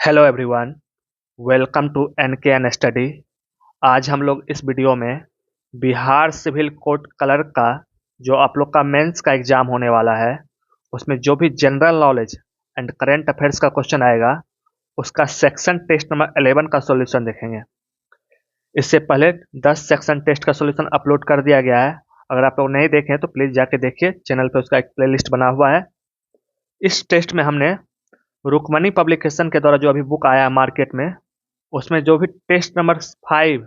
Hello everyone, welcome to N Study. आज हम लोग इस वीडियो में बिहार सिविल कोड कलर का जो आप लोग का मेंस का एग्जाम होने वाला है, उसमें जो भी general knowledge and current affairs का क्वेश्चन आएगा, उसका सेक्शन टेस्ट नंबर 11 का सॉल्यूशन देखेंगे। इससे पहले 10 सेक्शन टेस्ट का सॉल्यूशन अपलोड कर दिया गया है। अगर आप लोग नहीं देखें तो प्लीज़ जाके देखिए, चैनल पे उसका एक प्लेलिस्ट बना हुआ है। इस टेस्ट में हमने रुक्मणी पब्लिकेशन के द्वारा जो अभी बुक आया है मार्केट में, उसमें जो भी टेस्ट नंबर 5,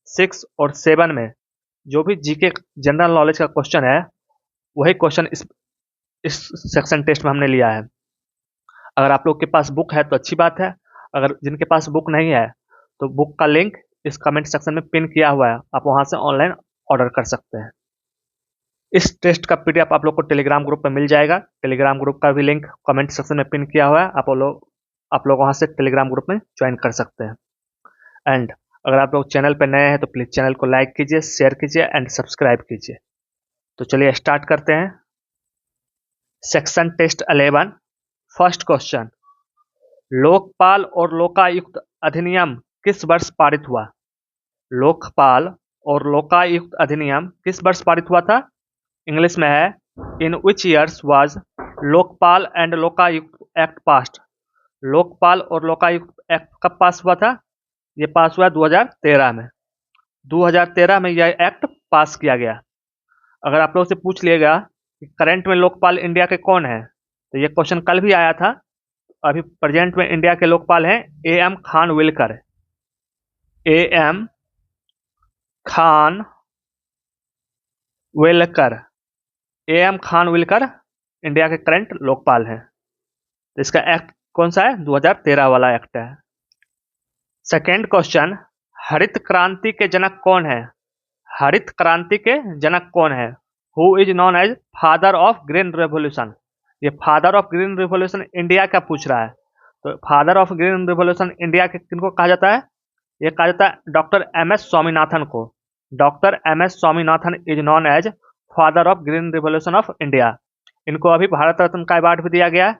6 और 7 में जो भी जीके जनरल नॉलेज का क्वेश्चन है, वही क्वेश्चन इस सेक्शन टेस्ट में हमने लिया है। अगर आप लोग के पास बुक है तो अच्छी बात है, अगर जिनके पास बुक नहीं है तो बुक का लिंक इस कमेंट सेक्शन में पिन किया हुआ है, आप वहां से ऑनलाइन ऑर्डर कर सकते हैं। इस टेस्ट का पीडीएफ आप लोग को टेलीग्राम ग्रुप में मिल जाएगा। टेलीग्राम ग्रुप का भी लिंक कमेंट सेक्शन में पिन किया हुआ है, आप लोग वहां से टेलीग्राम ग्रुप में ज्वाइन कर सकते हैं। एंड अगर आप लोग चैनल पर नए हैं तो प्लीज़ चैनल को लाइक कीजिए, शेयर कीजिए एंड सब्सक्राइब कीजिए। तो चलिए स्टार्ट करते हैं। Section test 11, first question, Lokpal और लोकायुक्त अधिनियम किस वर्ष पारित हुआ? लोकपाल और लोकायुक्त अधिनियम किस वर्ष पारित हुआ था? इंग्लिश में है, in which years was Lokpal and Lokayukta act passed? Lokpal और लोकायुक्त एक्ट कब पास हुआ था? ये पास हुआ 2013 में। 2013 में यह एक्ट पास किया गया। अगर आप लोग से पूछ लिएगा कि करंट में लोकपाल इंडिया के कौन है, तो ये क्वेश्चन कल भी आया था। अभी प्रेजेंट में इंडिया के लोकपाल हैं AM Khanwilkar. AM Khanwilkar, AM Khanwilkar India के करंट लोकपाल हैं। तो इसका एक्ट कौन सा है? 2013 वाला एक्ट है। सेकेंड क्वेश्चन, हरित क्रांति के जनक कौन है? हरित क्रांति के जनक कौन है? Who is known as father of green revolution? ये father of green revolution India का पूछ रहा है। तो father of green revolution India के किनको कहा जाता है? ये कहा जाता है डॉक्टर एम एस स्वामीनाथन को। Doctor M S Swaminathan is known as father of green revolution of India. इनको अभी भारत रत्न का अवार्ड भी दिया गया है।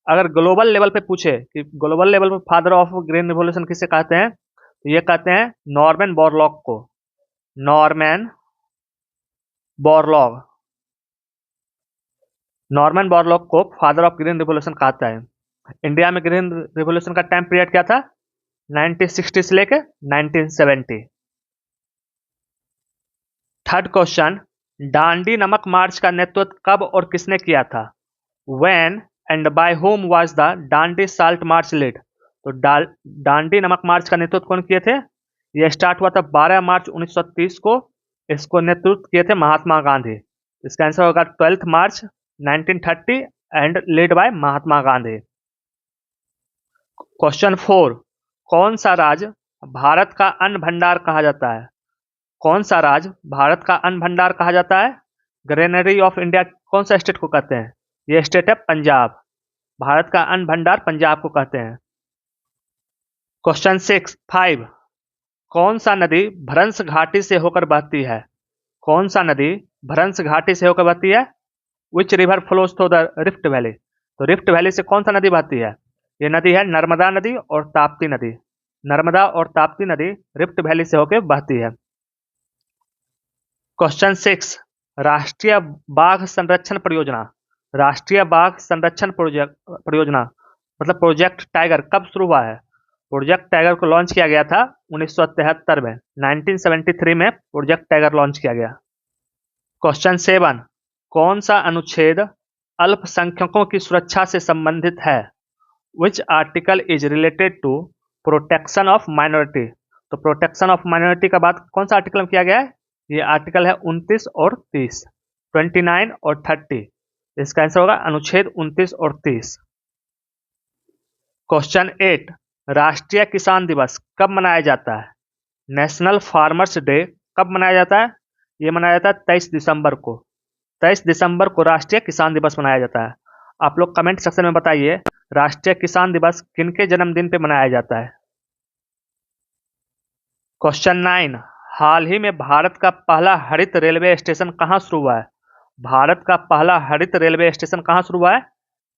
अगर ग्लोबल लेवल पे पूछे कि ग्लोबल लेवल पे फादर ऑफ ग्रीन रिवॉल्यूशन किसे कहते हैं, तो ये कहते हैं नॉर्मन बोरलॉग को। नॉर्मन बोरलॉग, नॉर्मन बोरलॉग को फादर ऑफ ग्रीन रिवॉल्यूशन कहता है। इंडिया में ग्रीन रिवॉल्यूशन का टाइम पीरियड क्या था? 1960 से लेकर 1970। थर्ड क्वेश्चन, डांडी नमक मार्च का नेतृत्व कब और किसने किया था? When and by whom was the Dandi salt march lead? तो डांडी नमक मार्च का नेतृत्व कौन किए थे? यह स्टार्ट हुआ था 12 मार्च 1930 को। इसको नेतृत्व किए थे महात्मा गांधी। इसका आंसर होगा 12 मार्च 1930 and lead by Mahatma Gandhi. Question 4, कौन सा राज्य भारत का अन्न भंडार कहा जाता है? कौन सा राज्य भारत का अन्न भंडार कहा जाता है? ग्रेनरी ऑफ इंडिया कौन सा स्टेट को कहते हैं? ये स्टेट है पंजाब। भारत का अन्न भंडार पंजाब को कहते हैं। क्वेश्चन 5, कौन सा नदी भ्रंश घाटी से होकर बहती है? कौन सा नदी भ्रंश घाटी से होकर बहती है? Which river flows through the rift valley? तो रिफ्ट वैली से कौन सा नदी बहती है? ये नदी है नर्मदा नदी और ताप्ती नदी। नर्मदा और ताप्ती नदी रिफ्ट वैली से होकर बहती है। क्वेश्चन 6, राष्ट्रीय बाघ संरक्षण परियोजना, राष्ट्रीय बाघ संरक्षण परियोजना मतलब प्रोजेक्ट टाइगर कब शुरू हुआ है? प्रोजेक्ट टाइगर को लॉन्च किया गया था 1973 में। 1973 में प्रोजेक्ट टाइगर लॉन्च किया गया। क्वेश्चन 7, कौन सा अनुच्छेद अल्पसंख्यकों की सुरक्षा से संबंधित है? Which article is related to protection of minority? तो प्रोटेक्शन ऑफ माइनॉरिटी का बात कौन सा आर्टिकल में किया गया है? ये आर्टिकल है 29 और 30, 29 और 30। इसका आंसर होगा अनुच्छेद 29 और 30। क्वेश्चन 8, राष्ट्रीय किसान दिवस कब मनाया जाता है? नेशनल फार्मर्स डे कब मनाया जाता है? ये मनाया जाता है 23 दिसंबर को। 23 दिसंबर को राष्ट्रीय किसान दिवस मनाया जाता है। आप लोग कमेंट सेक्शन में बताइए, राष्ट्रीय किसान दिवस किनके जन्मदिन पे मनाया जाता है? क्वेश्चन 9, हाल ही में भारत का पहला हरित रेलवे स्टेशन कहाँ शुरू हुआ है? भारत का पहला हरित रेलवे स्टेशन कहाँ शुरू हुआ है?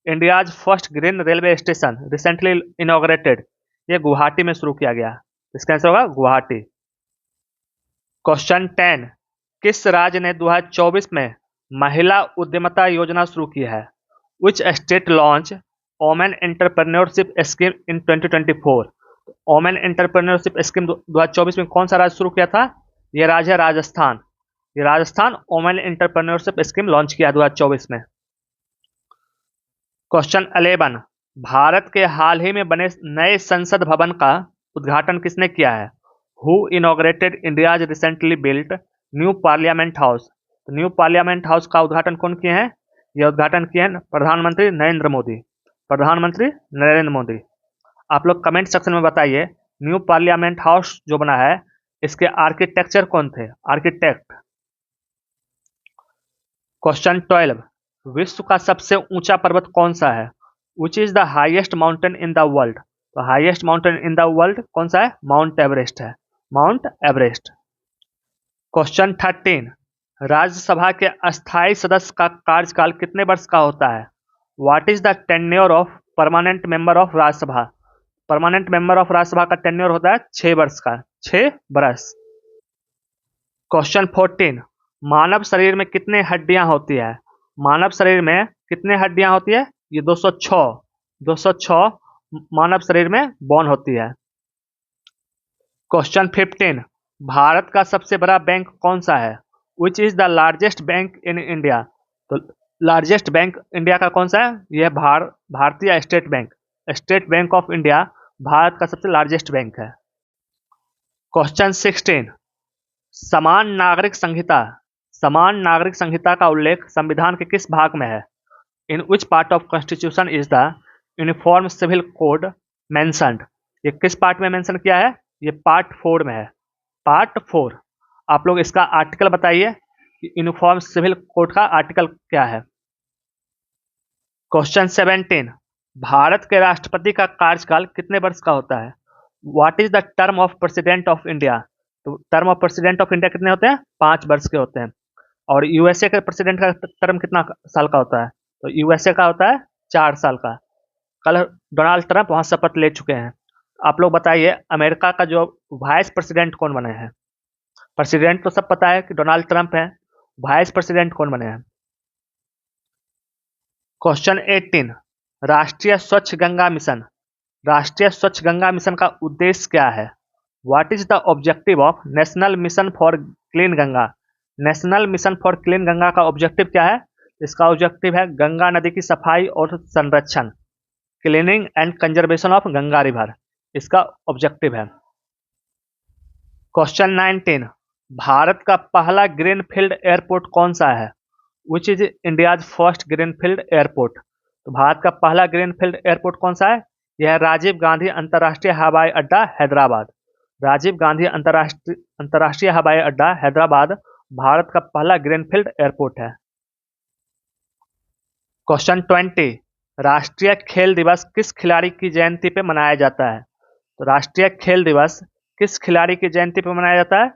India's first green railway station recently inaugurated? ये गुवाहाटी में शुरू किया गया। इसका आंसर होगा गुवाहाटी। क्वेश्चन 10, किस राज्य ने 2024 में महिला उद्यमिता योजना शुरू की है? Which state launch women entrepreneurship scheme in 2024? Women entrepreneurship scheme 2024 में कौन सा राज्य शुरू किया था? यह राज्य है राजस्थान। ये Rajasthan women entrepreneurship scheme launch किया 2024 में। क्वेश्चन 11, भारत के हाल ही में बने नए संसद भवन का उद्घाटन किसने किया है? Who inaugurated India's recently built new parliament house? तो न्यू पार्लियामेंट हाउस का उद्घाटन कौन किए हैं? यह उद्घाटन किए हैं प्रधानमंत्री नरेंद्र मोदी। प्रधानमंत्री नरेंद्र मोदी। आप लोग कमेंट सेक्शन में बताइए, न्यू पार्लियामेंट हाउस जो बना है इसके आर्किटेक्चर कौन थे? आर्किटेक्ट। क्वेश्चन 12, विश्व का सबसे ऊंचा पर्वत कौन सा है? Which is the highest mountain in the world? तो highest mountain in the world कौन सा है? माउंट एवरेस्ट है। Mount Everest. क्वेश्चन 13, राज्यसभा के अस्थायी सदस्य का कार्यकाल कितने वर्ष का होता है? What is the tenure of permanent member of Rajya Sabha? Permanent member of Rajya Sabha का टेन्योर होता है 6 वर्ष का। 6 वर्ष। क्वेश्चन 14, मानव शरीर में कितने हड्डियां होती है? मानव शरीर में कितने हड्डियां होती है? ये 206। 206 मानव शरीर में बोन होती है। क्वेश्चन 15, भारत का सबसे बड़ा बैंक कौन सा है? Which is the largest bank in India? तो लार्जेस्ट बैंक इंडिया का कौन सा है? यह भारतीय state bank. State bank of India Bharat का सबसे लार्जेस्ट बैंक है। क्वेश्चन 16, समान नागरिक संहिता। समान नागरिक संहिता का उल्लेख संविधान के किस भाग में है? In which part of constitution is the uniform civil code mentioned? ये किस पार्ट में मेंशन किया है? ये पार्ट 4 में है। पार्ट 4। आप लोग इसका आर्टिकल बताइए कि यूनिफॉर्म सिविल कोड का आर्टिकल क्या है। क्वेश्चन 17, भारत के राष्ट्रपति का कार्यकाल कितने वर्ष का होता है? What is the term of president of India? तो term of president of India कितने होते हैं? 5 वर्ष के होते हैं। और यूएसए के प्रेसिडेंट का टर्म कितना साल का होता है? तो यूएसए का होता है 4 साल का। कल डोनाल्ड ट्रंप वहां शपथ ले चुके हैं। आप लोग बताइए, अमेरिका का जो वाइस प्रेसिडेंट कौन बने हैं? प्रेसिडेंट तो सब पता है कि डोनाल्ड ट्रंप है, वाइस प्रेसिडेंट कौन बने हैं? क्वेश्चन 18, राष्ट्रीय स्वच्छ गंगा मिशन। राष्ट्रीय स्वच्छ गंगा मिशन का उद्देश्य क्या है? What is the objective of national mission for clean Ganga? National mission for clean Ganga का ऑब्जेक्टिव क्या है? इसका ऑब्जेक्टिव है गंगा नदी की सफाई और संरक्षण। Cleaning and conservation of Ganga river इसका ऑब्जेक्टिव है। क्वेश्चन 19, भारत का पहला ग्रीनफील्ड एयरपोर्ट कौन सा है? Which is India's first greenfield airport? तो भारत का पहला ग्रीनफील्ड एयरपोर्ट कौन सा है? यह है राजीव गांधी अंतर्राष्ट्रीय हवाई अड्डा हैदराबाद। राजीव गांधी अंतर्राष्ट्रीय हवाई अड्डा हैदराबाद भारत का पहला ग्रीनफील्ड एयरपोर्ट है। क्वेश्चन 20, राष्ट्रीय खेल दिवस किस खिलाड़ी की जयंती पे मनाया जाता है? तो राष्ट्रीय खेल दिवस किस खिलाड़ी की जयंती पे मनाया जाता है?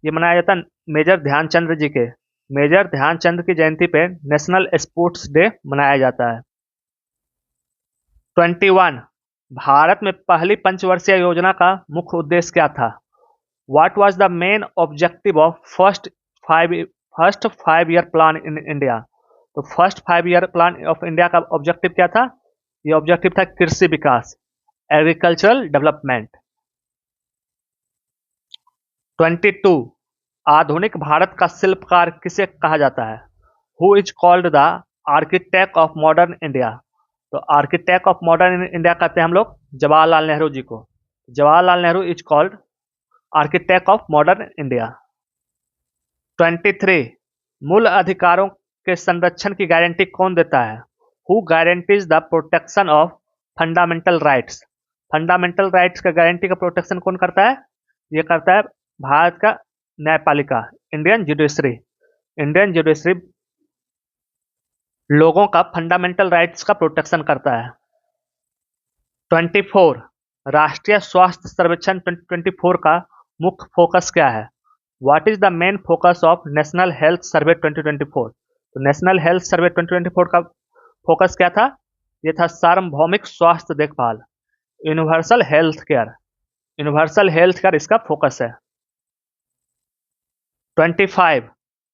ये मनाया जाता है मेजर ध्यानचंद जी के। मेजर ध्यानचंद की जयंती पे नेशनल स्पोर्ट्स डे मनाया जाता है। 21, भारत में पहली पंचवर्षीय योजना का मुख्य उद्देश्य क्या था? What was the main objective of first 5 year plan in India? तो first 5 year plan of India का ऑब्जेक्टिव क्या था? ये ऑब्जेक्टिव था कृषि विकास, एग्रीकल्चरल डेवलपमेंट। 22, आधुनिक भारत का शिल्पकार किसे कहा जाता है? Who is called the architect of modern India? तो आर्किटेक्ट ऑफ मॉडर्न इंडिया कहते हैं हम लोग जवाहरलाल नेहरू जी को। Jawaharlal Nehru is called architect of modern India. 23, मूल अधिकारों के संरक्षण की गारंटी कौन देता है? Who guarantees the protection of fundamental rights? Fundamental rights का गारंटी का प्रोटेक्शन कौन करता है? ये करता है भारत का न्यायपालिका, इंडियन जुडिशरी। इंडियन जुडिशरी लोगों का फंडामेंटल राइट्स का प्रोटेक्शन करता है। 24, राष्ट्रीय स्वास्थ्य सर्वेक्षण 2024 का मुख्य फोकस क्या है? What is the main focus of national health survey 2024? तो नेशनल हेल्थ सर्वे 2024 का फोकस क्या था? ये था सार्वभौमिक स्वास्थ्य देखभाल, universal health care. Universal health care इसका फोकस है। 25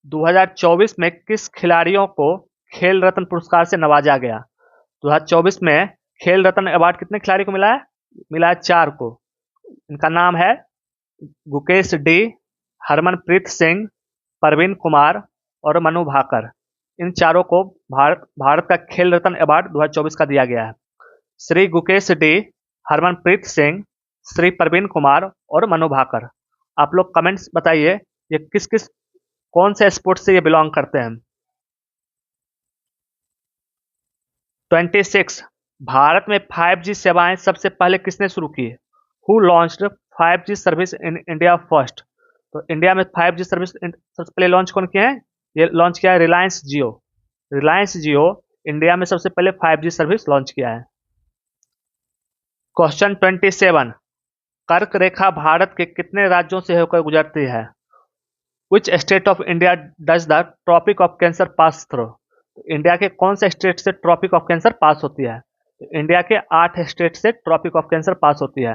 2024 में किस खिलाड़ियों को खेल रत्न पुरस्कार से नवाजा गया? 2024 में खेल रत्न अवार्ड कितने खिलाड़ी को मिला है? मिला है 4 को। इनका नाम है गुकेश डी, हरमनप्रीत सिंह, परवीन कुमार और मनु भाकर। इन चारों को भारत का खेल रत्न अवार्ड 2024 का दिया गया है। श्री गुकेश डी, हरमनप्रीत सिंह, श्री परवीन कुमार और मनु भाकर। आप लोग कमेंट्स बताइए ये किस किस कौन से स्पोर्ट से ये बिलोंग करते हैं। 26 भारत में 5G सेवाएं सबसे पहले किसने शुरू की? Who launched 5G service in India first? तो इंडिया में 5G सर्विस सबसे पहले लॉन्च कौन किया है? ये लॉन्च किया है रिलायंस जियो। रिलायंस जियो इंडिया में सबसे पहले 5G सर्विस लॉन्च किया है। क्वेश्चन 27 कर्क रेखा भारत के कितने राज्यों से होकर गुजरती है? Which state of India does the tropic of cancer pass through? India के कौन से स्टेट से ट्रॉपिक ऑफ कैंसर पास होती है? तो इंडिया के 8 स्टेट से ट्रॉपिक ऑफ कैंसर पास होती है।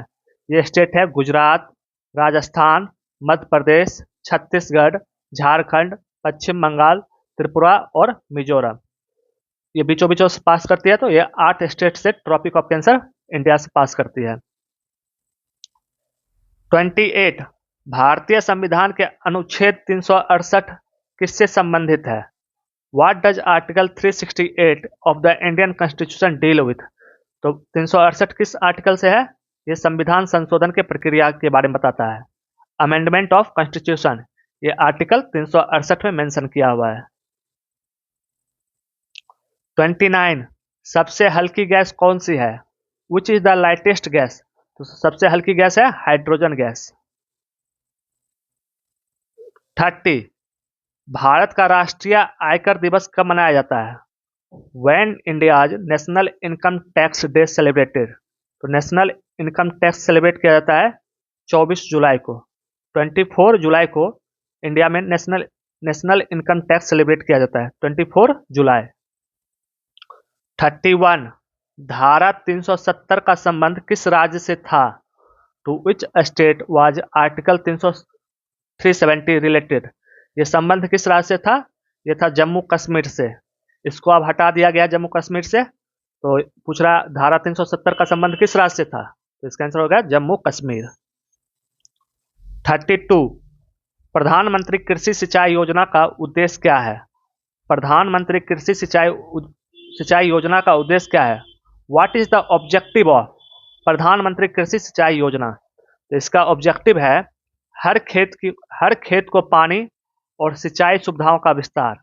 ये स्टेट है गुजरात, राजस्थान, मध्य प्रदेश, छत्तीसगढ़, झारखंड, पश्चिम बंगाल, त्रिपुरा और मिजोरम। ये बीचों बीचों से पास करती है, तो ये 8 स्टेट से ट्रॉपिक ऑफ कैंसर इंडिया से पास करती है। 28 भारतीय संविधान के अनुच्छेद 368 किससे संबंधित है? What does article 368 of the Indian constitution deal with? तो 368 किस आर्टिकल से है? ये संविधान संशोधन के प्रक्रिया के बारे में बताता है। अमेंडमेंट ऑफ कॉन्स्टिट्यूशन, ये आर्टिकल 368 में मेंशन किया हुआ है। 29 सबसे हल्की गैस कौन सी है? Which is the lightest gas? तो सबसे हल्की गैस है हाइड्रोजन गैस। 30 भारत का राष्ट्रीय आयकर दिवस कब मनाया जाता है? When India's national income tax day celebrated? तो नेशनल इनकम टैक्स सेलिब्रेट किया जाता है 24 जुलाई को। 24 जुलाई को इंडिया में नेशनल इनकम टैक्स सेलिब्रेट किया जाता है, 24 जुलाई। 31 धारा 370 का संबंध किस राज्य से था? To which state was article 370 related? ये संबंध किस राज्य से था? ये था जम्मू कश्मीर से। इसको अब हटा दिया गया जम्मू कश्मीर से, तो पूछ रहा धारा 370 का संबंध किस राज्य से था? तो इसका आंसर हो गया जम्मू कश्मीर। 32 प्रधानमंत्री कृषि सिंचाई योजना का उद्देश्य क्या है? प्रधानमंत्री कृषि सिंचाई योजना का उद्देश्य क्या है? What is the objective of प्रधानमंत्री कृषि सिंचाई योजना? तो इसका ऑब्जेक्टिव है हर खेत को पानी और सिंचाई सुविधाओं का विस्तार।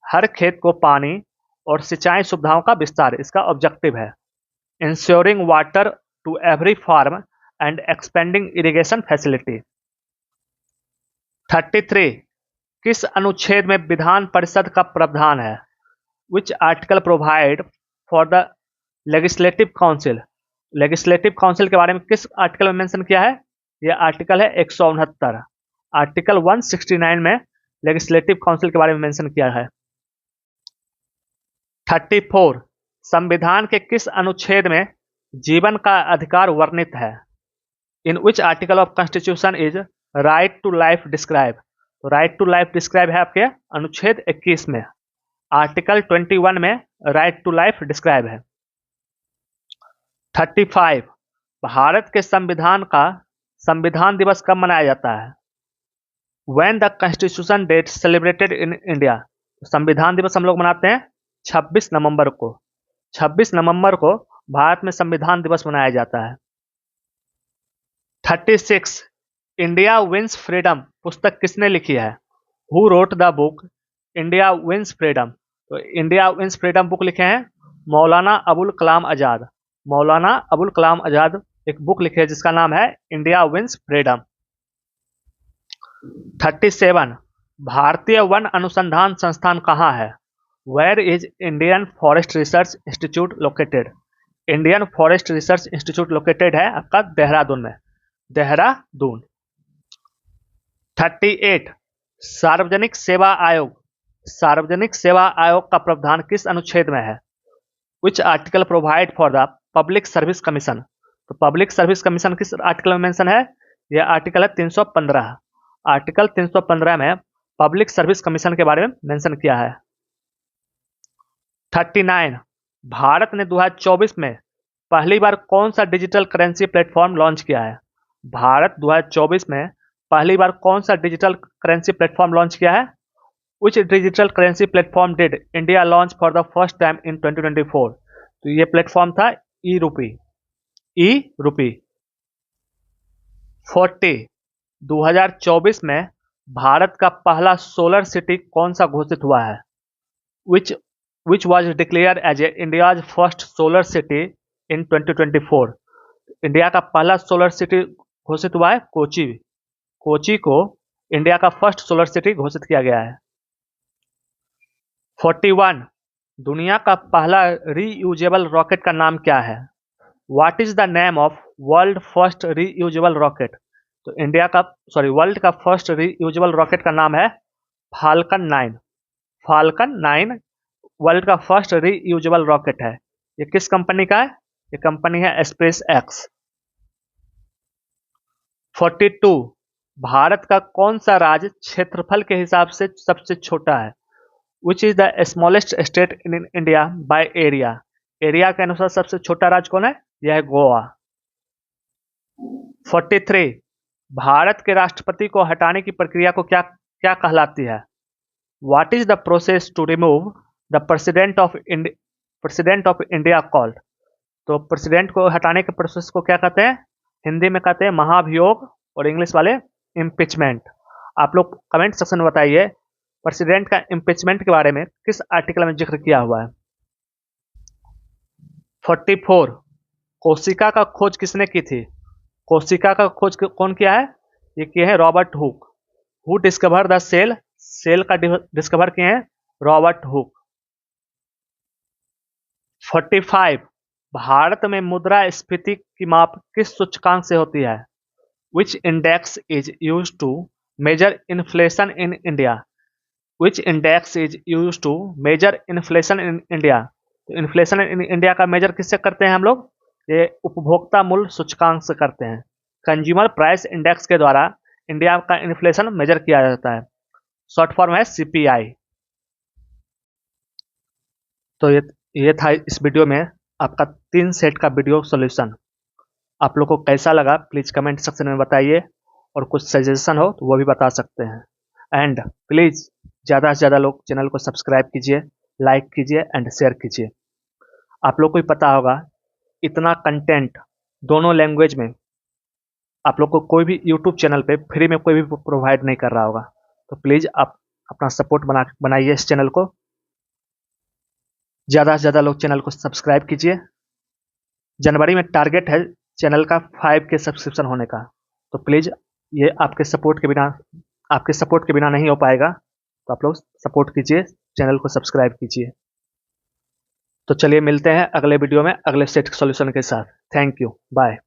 हर खेत को पानी और सिंचाई सुविधाओं का विस्तार इसका ऑब्जेक्टिव है। Ensuring water to every farm and expanding irrigation facility. 33 किस अनुच्छेद में विधान परिषद का प्रावधान है? Which article provide for the legislative council? Legislative council के बारे में किस आर्टिकल में मेंशन किया है? यह आर्टिकल है 169। आर्टिकल 169 में लेजिस्लेटिव काउंसिल के बारे में मेंशन किया है। 34 संविधान के किस अनुच्छेद में जीवन का अधिकार वर्णित है? In which article of constitution is right to life describe? तो राइट टू लाइफ डिस्क्राइब है आपके अनुच्छेद 21 में। आर्टिकल 21 में राइट टू लाइफ डिस्क्राइब है। 35 भारत के संविधान दिवस कब मनाया जाता है? When the Constitution Day celebrated in India? संविधान दिवस हम लोग मनाते हैं 26 नवंबर को। 26 नवंबर को भारत में संविधान दिवस मनाया जाता है। 36 इंडिया विंस फ्रीडम पुस्तक किसने लिखी है? Who wrote the book India wins freedom? तो इंडिया विंस फ्रीडम बुक लिखे हैं मौलाना अबुल कलाम आजाद। मौलाना अबुल कलाम आजाद एक बुक लिखे है जिसका नाम है इंडिया विंस फ्रीडम। 37 भारतीय वन अनुसंधान संस्थान कहाँ है? Where is Indian forest research institute located? Indian forest research institute located है आपका देहरादून में। देहरादून। 38 सार्वजनिक सेवा आयोग का प्रावधान किस अनुच्छेद में है? Which article provide for the public service commission. तो पब्लिक सर्विस कमीशन किस आर्टिकल में मेंशन है? यह आर्टिकल है 315। आर्टिकल 315 में पब्लिक सर्विस कमीशन के बारे में मेंशन किया है। 39, भारत ने 2024 में पहली बार कौन सा डिजिटल करेंसी प्लेटफॉर्म लॉन्च किया है? भारत 2024 में पहली बार कौन सा डिजिटल करेंसी प्लेटफॉर्म लॉन्च किया है? Which digital currency platform did India launch for the first time in 2024? तो ये प्लेटफॉर्म था ई रूपी। 40, 2024 में भारत का पहला सोलर सिटी कौन सा घोषित हुआ है? Which was declared as India's first solar city in 2024? India का पहला सोलर सिटी घोषित हुआ है कोची। कोची को इंडिया का फर्स्ट सोलर सिटी घोषित किया गया है। 41, दुनिया का पहला रीयूजेबल रॉकेट का नाम क्या है? What is the name of world first reusable rocket? तो वर्ल्ड का फर्स्ट रीयूजेबल रॉकेट का नाम है फाल्कन 9। फाल्कन 9 वर्ल्ड का फर्स्ट रीयूजेबल रॉकेट है। ये किस कंपनी का है? ये कंपनी है स्पेस एक्स। 42, भारत का कौन सा राज्य क्षेत्रफल के हिसाब से सबसे छोटा है? Which is the smallest state in India by area? Area के अनुसार सबसे छोटा राज्य कौन है? यह है गोवा। 43, भारत के राष्ट्रपति को हटाने की प्रक्रिया को क्या क्या कहलाती है? What is the process to remove the president of India called? तो प्रेसिडेंट को हटाने के प्रोसेस को क्या कहते हैं? हिंदी में कहते हैं महाभियोग और इंग्लिश वाले इम्पीचमेंट। आप लोग कमेंट सेक्शन में बताइए प्रेसिडेंट का इम्पीचमेंट के बारे में किस आर्टिकल में जिक्र किया हुआ है। 44, कोशिका का खोज किसने की थी? कोशिका का खोज कौन किया है? ये किए हैं Robert Hooke. Who discover the cell? Cell का डिस्कवर किए हैं रॉबर्ट हुक। 45, भारत में मुद्रास्फीति की माप किस सूचकांक से होती है? Which index is used to measure inflation in India? Which index is used to measure inflation in India? तो इन्फ्लेशन इन इंडिया का मेजर किससे करते हैं हम लोग? ये उपभोक्ता मूल्य सूचकांक से करते हैं। कंज्यूमर प्राइस इंडेक्स के द्वारा इंडिया का इन्फ्लेशन मेजर किया जाता है। शॉर्ट फॉर्म है सीपीआई। तो ये था इस वीडियो में आपका 3 सेट का वीडियो सॉल्यूशन। आप लोग को कैसा लगा प्लीज़ कमेंट सेक्शन में बताइए, और कुछ सजेशन हो तो वो भी बता सकते हैं। एंड प्लीज़ ज़्यादा से ज़्यादा लोग चैनल को सब्सक्राइब कीजिए, लाइक कीजिए एंड शेयर कीजिए। आप लोग को भी पता होगा इतना कंटेंट दोनों लैंग्वेज में आप लोग को कोई भी यूट्यूब चैनल पे फ्री में कोई भी प्रोवाइड नहीं कर रहा होगा। तो प्लीज़ आप अपना सपोर्ट बनाइए इस चैनल को। ज़्यादा से ज़्यादा लोग चैनल को सब्सक्राइब कीजिए। जनवरी में टारगेट है चैनल का 5K सब्सक्रिप्शन होने का। तो प्लीज़ ये आपके सपोर्ट के बिना नहीं हो पाएगा। तो आप लोग सपोर्ट कीजिए, चैनल को सब्सक्राइब कीजिए। तो चलिए मिलते हैं अगले वीडियो में अगले सेट सॉल्यूशन के साथ। Thank you, bye.